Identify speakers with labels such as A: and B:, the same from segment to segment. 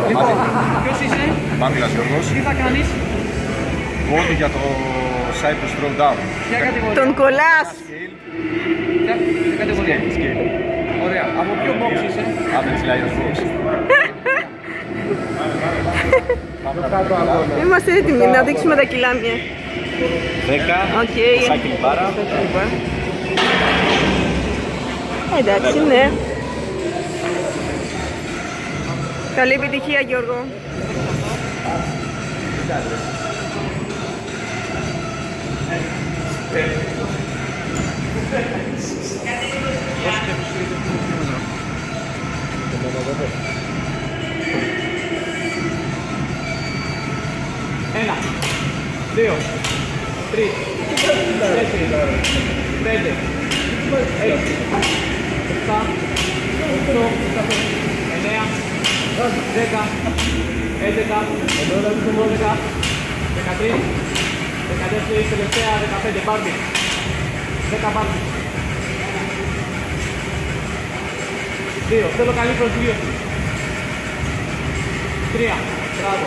A: Λοιπόν, ποιος είσαι?
B: Μάγκλας Γιώργος.
A: Τι θα κάνεις?
B: Βότη για το Cyprus Throwdown.
A: Ποια κατηγορία?
C: Τον κολλάς.
A: Ποια κατηγορία?
B: Scale.
A: Ωραία. Από ποιο box είσαι?
B: Average Lions Box.
C: Είμαστε έτοιμοι να δείξουμε τα κιλάμια.
B: 10.
C: Οκ.
B: Σάκη Μπάρα.
C: Εντάξει, ναι. Καλή επιτυχία, Γιώργο.
A: Ένα, δύο, τρεις, τέσσερις, πέντε, έξι, εφτά, οκτώ, εννέα, 10, 11, 12, 13, 14, τελευταία, 15, Barbie. 10 Barbie. 2, θέλω καλή προσγείωση. 3, μπράβο.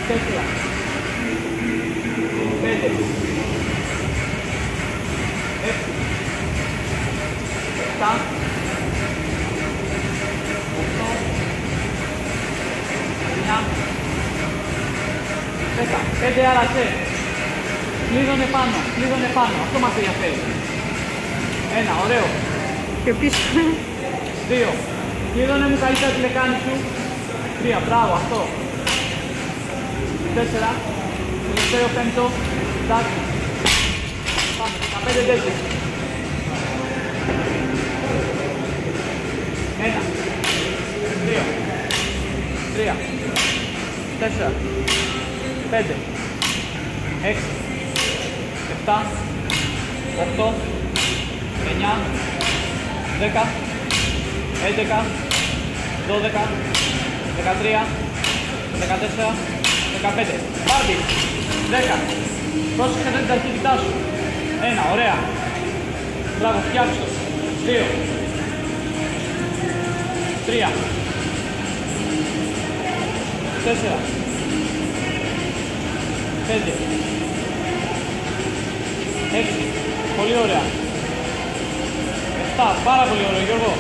A: 4, 5, 6, 7, 10, 5 άρασε. Κλείδωνε πάνω, αυτό μας ενδιαφέρει. 1, ωραίο.
C: Και πίσω.
A: 2, κλείδωνε μου καλύτερα τη λεκάνη σου. 3, μπράβο, αυτό. 4, τελευταίο, πέμπτο, εντάξει. Πάμε, 15 τέτοιες. 1, 2, 3, 4, 5, 6, 7, 8, 9, 10, 11, 12, 13, 14, 15. Μπάρμπι, 10. Πρόσεξε την ταχύτητά σου. 1, ωραία. Μπράβο, φτιάξτε το. 2, 3, 4, 5, 6, πολύ ωραία. 7, πάρα πολύ ωραίο, Γιώργο.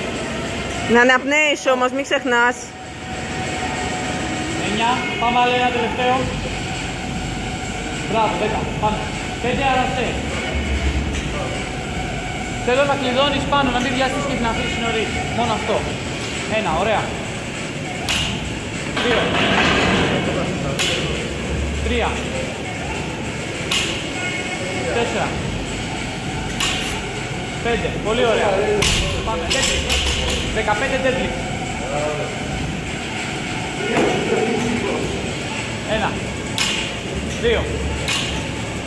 C: Να αναπνέεις όμως, μην ξεχνάς.
A: 9, πάμε άλλο ένα τελευταίο. Μπράβο, 10, πάμε. 5 αραστέ. Θέλω να κλειδώνεις πάνω, να μην βιάσεις και να αφήσεις νωρίς. Μόνο αυτό. 1, ωραία. 2, 3, 4, 5, πολύ ωραία. Πάμε, 15 deadlift. 1, 2,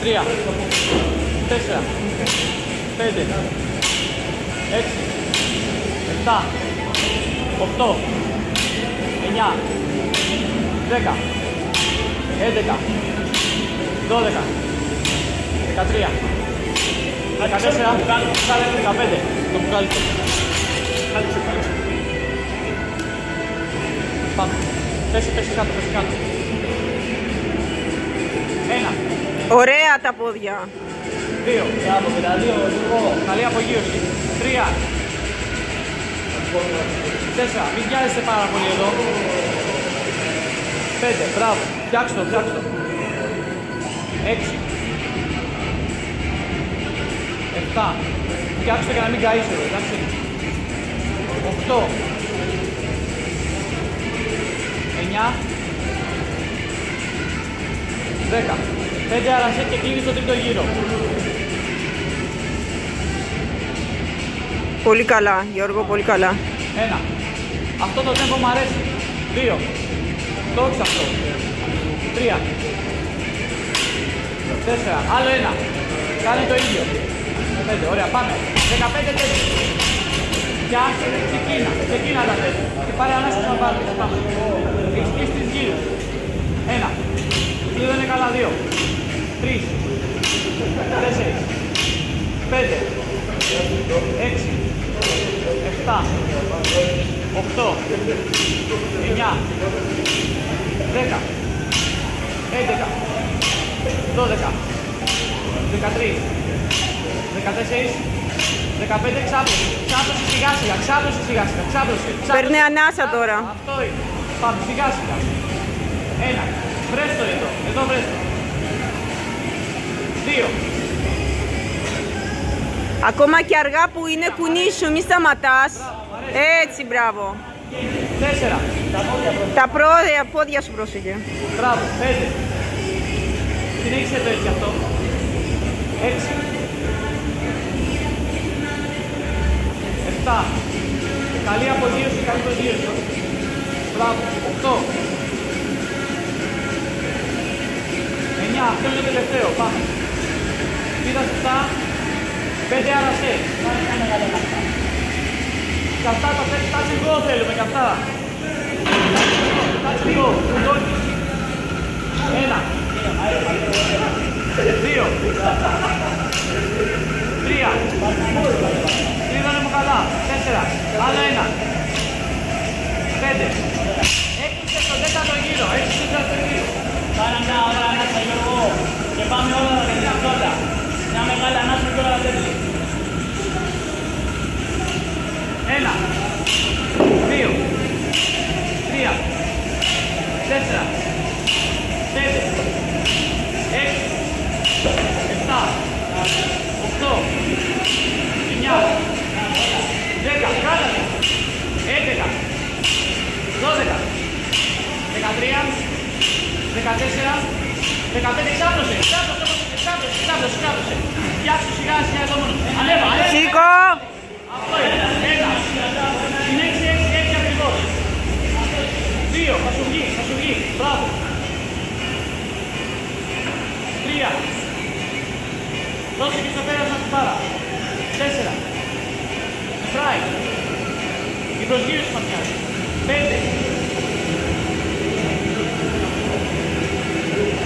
A: 3, 4, 5, 6, 7, 8, 9, 10, 11, 12, 13, 14, 15. Το μπουκάλι του. Πάμε. Πέσει κάτω, πέσει κάτω. 1.
C: Ωραία τα πόδια.
A: 2. Μπράβο, 52. Καλή απογείωση. 3. 4. Μην βιάζεσαι πάρα πολύ εδώ. 5. Μπράβο. Φτιάξτε το, φτιάξτε το. 6. 7. Φτιάξτε για να μην καείς εδώ, εντάξει. 8. 9. 10. 5 άρασε και κλείνεις το τρίτο γύρο.
C: Πολύ καλά, Γιώργο, πολύ καλά.
A: 1. Αυτό το tempo μου αρέσει. 2. Το έχεις αυτό. 3. 4. Άλλο ένα. Κάνε το ίδιο. 5. Ωραία, πάμε. 15 τέτοιες. Πιάσε, ξεκίνα τα τέτοια. Και πάρε ανάσκηση να πάρεις. Πάμε. Έχεις κλείσει τις γύρους. 1. Κλείδω είναι καλά. 2. 3. 4. 5. 6. 7. 8, 9, 10, 11, 12, 13, 14, 15, ξάπλωση, ξάπλωση σιγά σιγά, ξάπλωση σιγά σιγά, ξάπλωση.
C: Παίρνει ανάσα τώρα.
A: Αυτό είναι. Πάμε σιγά σιγά. Ένα. Βρες το εδώ βρες το. 2.
C: Ακόμα και αργά που είναι κουνή σου, μη σταματάς. Έτσι, μπράβο.
A: 4.
C: Τα πόδια σου πρόσεχε.
A: Μπράβο. 5. Συνέχισε το έτσι αυτό. 6. 7. Καλή αποδίωση, καλή αποδίωση. Μπράβο. 8. 9. Αυτό είναι το τελευταίο. Πάμε. Πήρα 7. 5 άρασε. Και αυτά τα touch and go θέλουμε και αυτά. Touch and go. Κουντώνει. 1. 2. 3. Τρίδανε μου καλά. 4. Άλλο 1. 5. Έκλεισε στο 10ο γύρο. Έκλεισε στο 10ο γύρο.
D: Πάρα μια ώρα ανάσα Γιώργο και πάμε όλα τα δυνατότητα. Μια μεγάλη ανάσα και όλα τα τέτοια.
A: 1, 2, 3, 4, 5, 6, 7, 8, 9, 10, κάλατε, 11, 12, 13, 14, 15, ξάπλωσε, ξάπλωσε. Φτιάξου σιγά σιγά εδώ μόνο. Ανέβα.
C: Σήκω.
A: Αυτό είναι. 1. Συνέχισε 6 ακριβώς. 2. Θα σου βγει. Μπράβο. 3. Δώσε και στο πέρασμα την πάρα. 4. Φράι. Η προσγείωση μας κάνει. 5.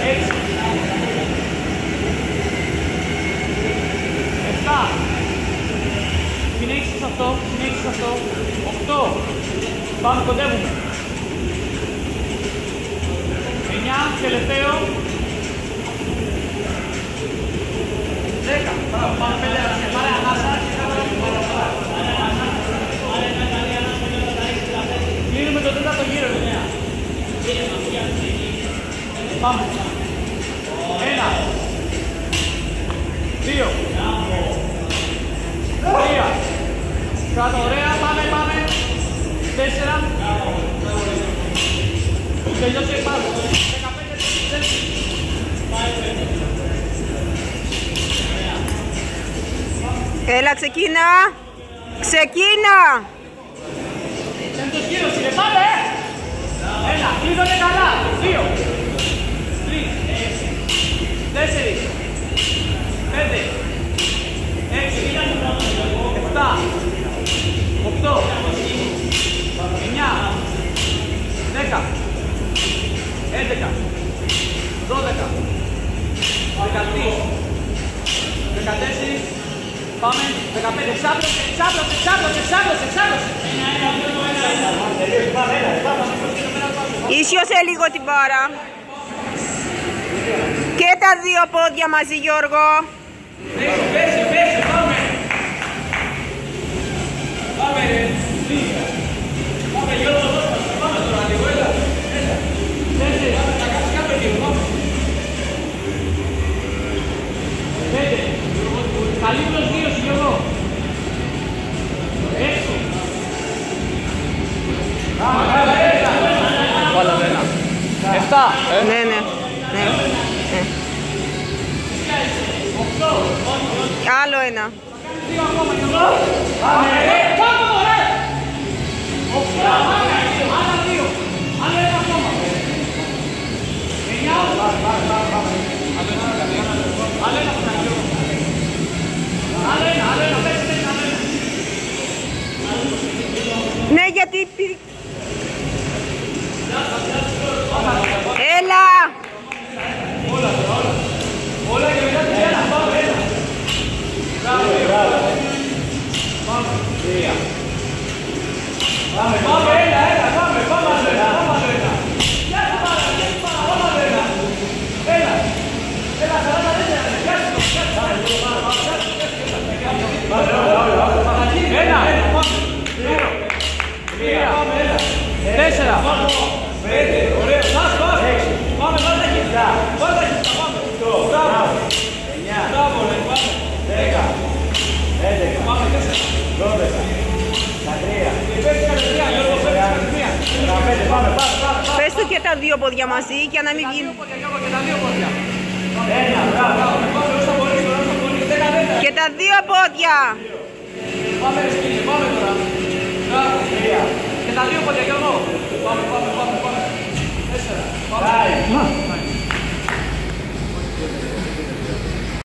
A: 6. 7. Συνέχισε αυτό. 8. Πάμε, κοντεύουμε. 9, τελευταίο. 10. Πάμε 5. Πάρε ανάσα. Κλείνουμε το τέταρτο γύρο. Πάμε. 1. 2. 3. Κάτω, ωραία, πάμε. 4. Τελειώσε πάνω. 15.
C: Έλα, ξεκίνα. Ξεκίνα.
A: Πέμπτος γύρος είναι, πάμε! 1, κλείδωνε καλά. 2, 3, 4, 5, 6, 7, 8, 9, 10, 11, 12, 13, 14, πάμε, 15, ξάπλωσε.
C: Ίσιοσε λίγο την μπάρα. Και τα δύο πόδια μαζί, Γιώργο.
A: Πέσει, πάμε. Πάμε ρε. Πάμε Γιώργο, πάμε τώρα λίγο, έλα. Θα κάνεις κάποιο λίγο, πάμε. 5. Καλή προσγείωση Γιώργο. 6. Βάλαμε ένα. 7.
C: Ναι.
A: 8.
C: Άλλο ένα.
A: Δύο ακόμα Γιώργο. Πάμε ρε. 8. Άλλα 2. Άλλο ένα ακόμα. 9. Άλλο ένα.
C: Ναι, γιατί... Έλα!
A: Όλα και μετά την ένα. Πάμε ένα. Μπράβο. Πάμε. 3. Πάμε, έλα, πάμε άλλο ένα. Γεια σου πάρα, πάμε άλλο ένα. Έλα, 44, γεια σου. Ένα, 2, 3, 4, 5, ωραία, πάμε, βάλτε εκεί, πάμε, 10, πάμε, 12, 13,
C: Πες του και τα δύο πόδια μαζί για να μην βγει. Και τα δύο πόδια.
A: Πάμε ρε σκύλε, πάμε τώρα. Και τα δύο πόδια Γιώργο. Πάμε. 4. Πάμε.